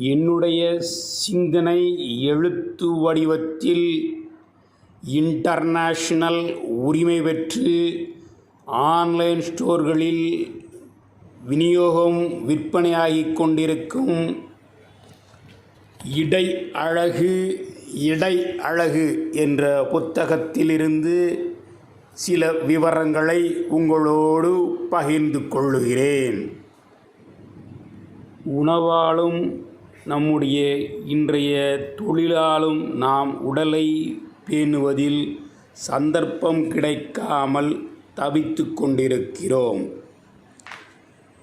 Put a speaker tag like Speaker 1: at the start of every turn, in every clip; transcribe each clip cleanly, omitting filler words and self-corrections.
Speaker 1: என்னுடைய சிந்தனை எழுத்து வடிவத்தில் இன்டர்நேஷனல் உரிமை பெற்று ஆன்லைன் ஸ்டோர்களில் விற்பனையாகிக் கொண்டிருக்கும் இடை அழகு என்ற புத்தகத்திலிருந்து சில விவரங்களை உங்களோடு பகிர்ந்து கொள்ளுகிறேன். உணவாலும் நம்முடைய இன்றைய தொழிலாலும் நாம் உடலை பேணுவதில் சந்தர்ப்பம் கிடைக்காமல் தவித்து கொண்டிருக்கிறோம்.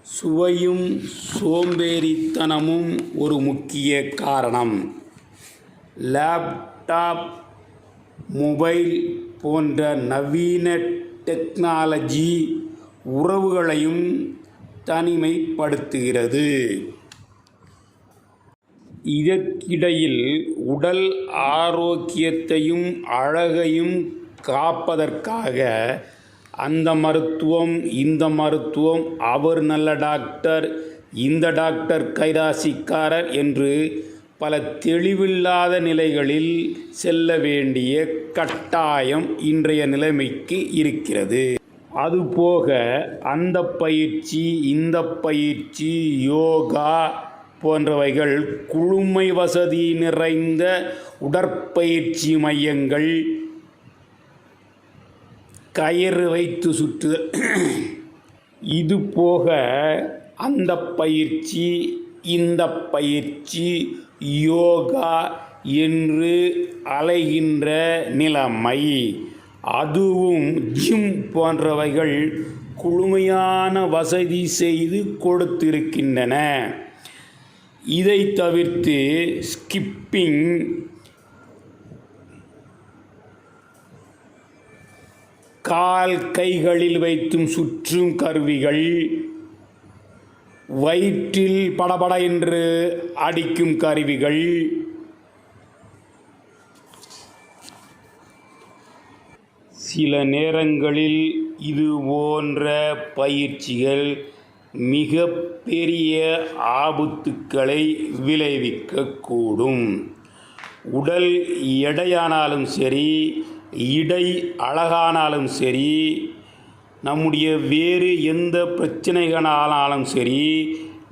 Speaker 1: சுவையும் சோம்பேறித்தனமும் ஒரு முக்கிய காரணம். லேப்டாப், மொபைல் போன்ற நவீன டெக்னாலஜி உறவுகளையும் தனிமைப்படுத்துகிறது. இதற்கிடையில் உடல் ஆரோக்கியத்தையும் அழகையும் காப்பதற்காக அந்த மருத்துவம், இந்த மருத்துவம், அவர் நல்ல டாக்டர், இந்த டாக்டர் கைராசிக்காரர் என்று பல தெளிவில்லாத நிலைகளில் செல்ல வேண்டிய கட்டாயம் இன்றைய நிலைமைக்கு இருக்கிறது. அதுபோக அந்த பயிற்சி, இந்த பயிற்சி, யோகா போன்றவைகள், குளுமை வசதி நிறைந்த உடற்பயிற்சி மையங்கள், கயிறு வைத்து சுற்றுதல், இது போக அந்த பயிற்சி, இந்த பயிற்சி, யோகா என்று அலைகின்ற நிலைமை. அதுவும் ஜிம் போன்றவைகள் குளுமையான வசதி செய்து கொடுத்திருக்கின்றன. இதை தவிர்த்து ஸ்கிப்பிங், கால் கைகளில் வைத்தும் சுற்றும் கருவிகள், வயிற்றில் படபட என்று அடிக்கும் கருவிகள், சில நேரங்களில் இது போன்ற பயிற்சிகள் மிக பெரிய ஆபத்துக்களை விளைவிக்கக்கூடும். உடல் எடையானாலும் சரி, இடை அழகானாலும் சரி, நம்முடைய வேறு எந்த பிரச்சனைகளானாலும் சரி,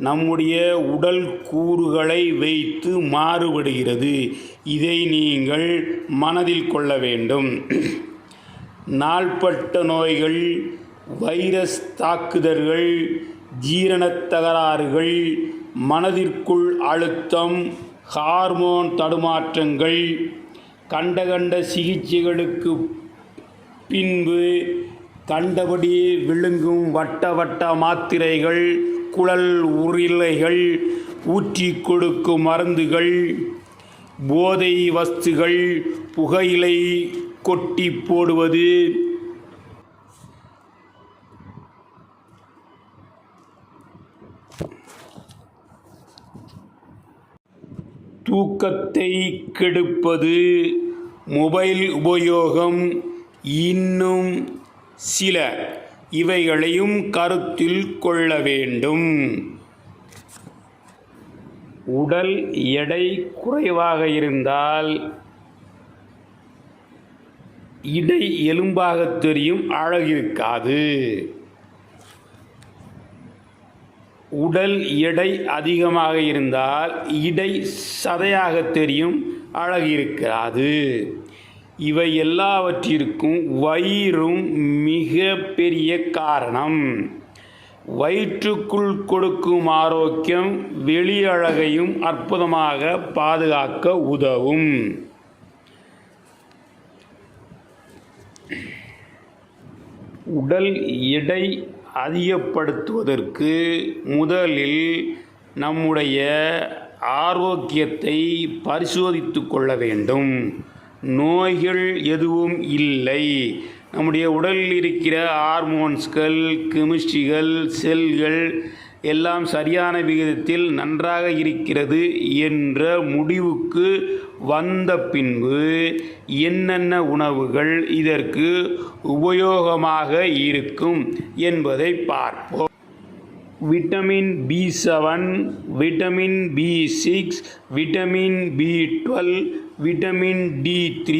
Speaker 1: நம்முடைய உடல் கூறுகளை வைத்து மாறுபடுகிறது. இதை நீங்கள் மனதில் கொள்ள வேண்டும். நாள்பட்ட நோய்கள், வைரஸ் தாக்குதல்கள், ஜீரணத் தகராறுகள், மனதிற்குள் அழுத்தம், ஹார்மோன் தடுமாற்றங்கள், கண்ட சிகிச்சைகளுக்கு பின்பு கண்டபடி விழுங்கும் வட்ட மாத்திரைகள், குழல் உருளைகள், ஊற்றி கொடுக்கும் மருந்துகள், போதை வஸ்துகள், புகையிலை கொட்டி போடுவது, தூக்கத்தை கெடுப்பது, மொபைல் உபயோகம், இன்னும் சில இவைகளையும் கருத்தில் கொள்ள வேண்டும். உடல் எடை குறைவாக இருந்தால் இடை எலும்பாக தெரியும், அழகிருக்காது. உடல் எடை அதிகமாக இருந்தால் இடை சதையாக தெரியும், அழகிருக்காது. இவை எல்லாவற்றிற்கும் வயிறும் மிக பெரிய காரணம். வயிற்றுக்குள் கொடுக்கும் ஆரோக்கியம் வெளி அழகையும் அற்புதமாக பாதுகாக்க உதவும். உடல் எடை அதிகப்படுத்துவதற்கு முதலில் நம்முடைய ஆரோக்கியத்தை பரிசோதித்து கொள்ள வேண்டும். நோய்கள் எதுவும் இல்லை. நம்முடைய உடலில் இருக்கிற ஹார்மோன்ஸ்கள், கெமிஸ்ட்ரிகள், செல்கள் எல்லாம் சரியான விகிதத்தில் நன்றாக இருக்கிறது என்ற முடிவுக்கு வந்த பின்பு என்னென்ன உணவுகள் இதற்கு உபயோகமாக இருக்கும் என்பதை பார்ப்போம். Vitamin B7, vitamin B6, vitamin B12, vitamin D3,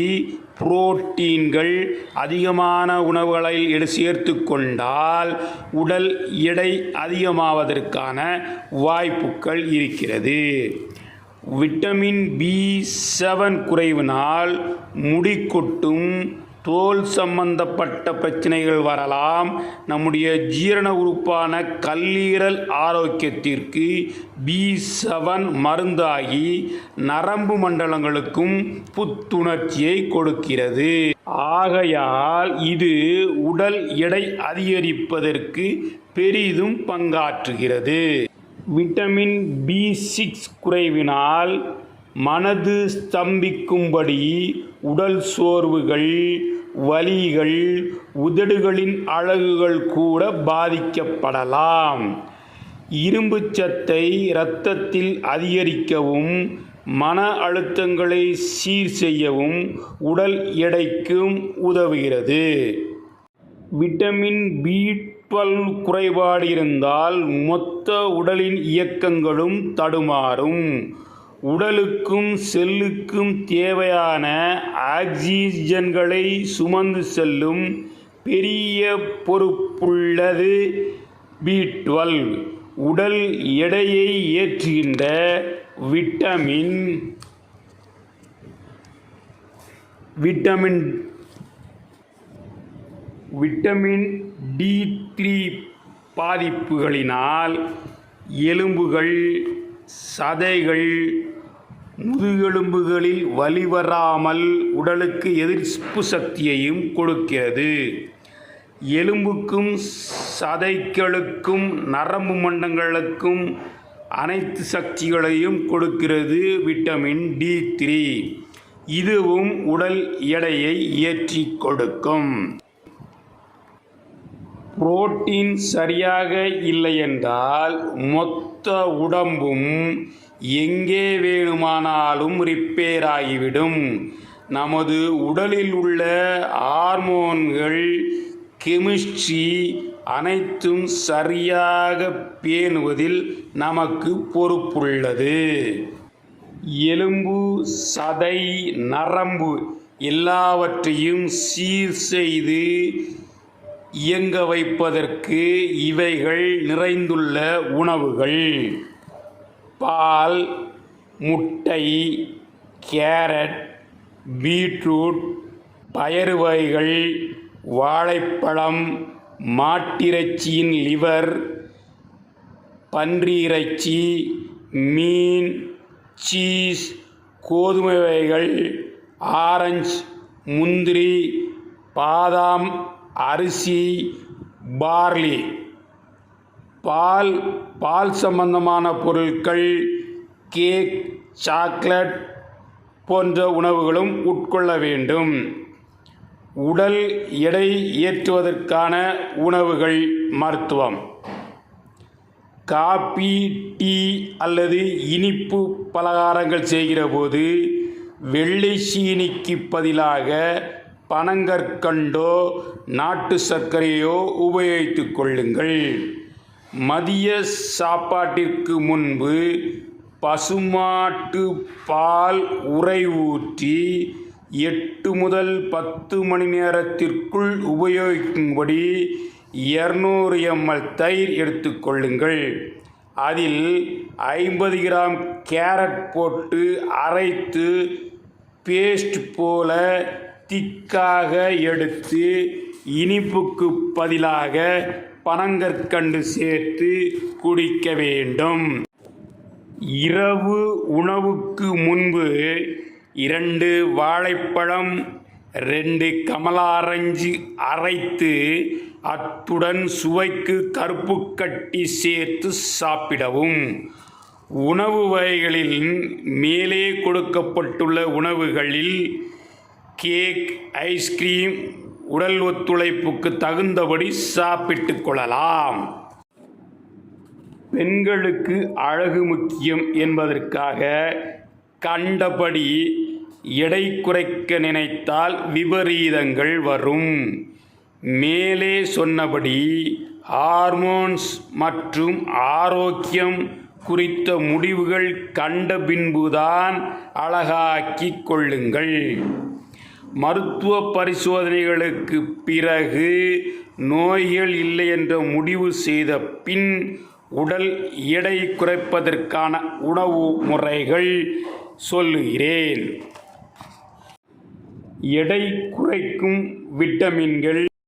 Speaker 1: புரோட்டீன்கள் அதிகமான உணவுகளை சேர்த்து கொண்டால் உடல் எடை அதிகமாவதற்கான வாய்ப்புகள் இருக்கிறது. விட்டமின் B7 குறைவினால் முடி கொட்டும், தோல் சம்பந்தப்பட்ட பிரச்சனைகள் வரலாம். நம்முடைய ஜீரண உறுப்பான கல்லீரல் ஆரோக்கியத்திற்கு B7 மருந்தாகி நரம்பு மண்டலங்களுக்கும் புத்துணர்ச்சியை கொடுக்கிறது. ஆகையால் இது உடல் எடை அதிகரிப்பதற்கு பெரிதும் பங்காற்றுகிறது. விட்டமின் B6 குறைவினால் மனது ஸ்தம்பிக்கும்படி, உடல் சோர்வுகள், வலிகள், உதடுகளின் அழகுகள் கூட பாதிக்கப்படலாம். இரும்புச்சத்தை இரத்தத்தில் அதிகரிக்கவும், மன அழுத்தங்களை சீர் செய்யவும் உடல் எடைக்கும் உதவுகிறது. விட்டமின் B12 குறைபாடு இருந்தால் மொத்த உடலின் இயக்கங்களும் தடுமாறும். உடலுக்கும் செல்லுக்கும் தேவையான ஆக்சிஜன்களை சுமந்து செல்லும் பெரிய பொறுப்புள்ளது B12. உடல் எடையை ஏற்றுகின்ற விட்டமின் D3 பாதிப்புகளினால் எலும்புகள், சதைகள், முதுகெலும்புகளில் வலி வராமல் உடலுக்கு எதிர்ப்பு சக்தியையும் கொடுக்கிறது. எலும்புக்கும் சதைகளுக்கும் நரம்பு மண்டலங்களுக்கும் அனைத்து சக்திகளையும் கொடுக்கிறது விட்டமின் D3. இதுவும் உடல் எடையை ஏற்றி கொடுக்கும். புரோட்டீன் சரியாக இல்லையென்றால் மொத்த உடம்பும் எங்கே வேணுமானாலும் ரிப்பேர் ஆகிவிடும். நமது உடலில் உள்ள ஹார்மோன்கள், கெமிஸ்ட்ரி அனைத்தும் சரியாக பேணுவதில் நமக்கு பொறுப்புள்ளது. எலும்பு, சதை, நரம்பு எல்லாவற்றையும் சீர் செய்து இயங்க வைப்பதற்கு இவைகள் நிறைந்துள்ள உணவுகள்: பால், முட்டை, கேரட், பீட்ரூட், பயறு வகைகள், வாழைப்பழம், மாட்டிறைச்சியின் லிவர், பன்றி இறைச்சி, மீன், சீஸ், கோதுமை வகைகள், ஆரஞ்சு, முந்திரி, பாதாம், அரிசி, பார்லி, பால் சம்பந்தமான பொருட்கள், கேக், சாக்லேட் போன்ற உணவுகளும் உட்கொள்ள வேண்டும். உடல் எடை ஏற்றுவதற்கான உணவுகள் மருத்துவம்: காபி, டீ அல்லது இனிப்பு பலகாரங்கள் செய்கிற போது வெள்ளை சீனிக்கு பதிலாக பனங்கற்கண்டோ நாட்டு சர்க்கரையோ உபயோகித்துக் கொள்ளுங்கள். மதிய சாப்பாட்டிற்கு முன்பு பசுமாட்டு பால் உறை ஊற்றி 8 முதல் 10 மணி நேரத்திற்குள் உபயோகிக்கும்படி 200 ml தயிர் எடுத்துக்கொள்ளுங்கள். அதில் 50 கிராம் கேரட் போட்டு அரைத்து பேஸ்ட் போல திக்காக எடுத்து இனிப்புக்கு பதிலாக பனங்கற்கண்டு சேர்த்து குடிக்க வேண்டும். இரவு உணவுக்கு முன்பு 2 வாழைப்பழம், 2 கமலாரஞ்சு அரைத்து அத்துடன் சுவைக்கு கருப்பு கட்டி சேர்த்து சாப்பிடவும். உணவு வகைகளில் மேலே கொடுக்கப்பட்டுள்ள உணவுகளில் கேக், ஐஸ்கிரீம் உடல் ஒத்துழைப்புக்கு தகுந்தபடி சாப்பிட்டு கொள்ளலாம். பெண்களுக்கு அழகு முக்கியம் என்பதற்காக கண்டபடி எடை குறைக்க நினைத்தால் விபரீதங்கள் வரும். மேலே சொன்னபடி ஹார்மோன்ஸ் மற்றும் ஆரோக்கியம் குறித்த முடிவுகள் கண்ட பின்புதான் அழகாக்கிக் கொள்ளுங்கள். மருத்துவ பரிசோதனைகளுக்கு பிறகு நோய்கள் இல்லை என்ற முடிவு செய்த பின் உடல் எடை குறைப்பதற்கான உணவு முறைகள் சொல்லுகிறேன். எடை குறைக்கும் விட்டமின்கள்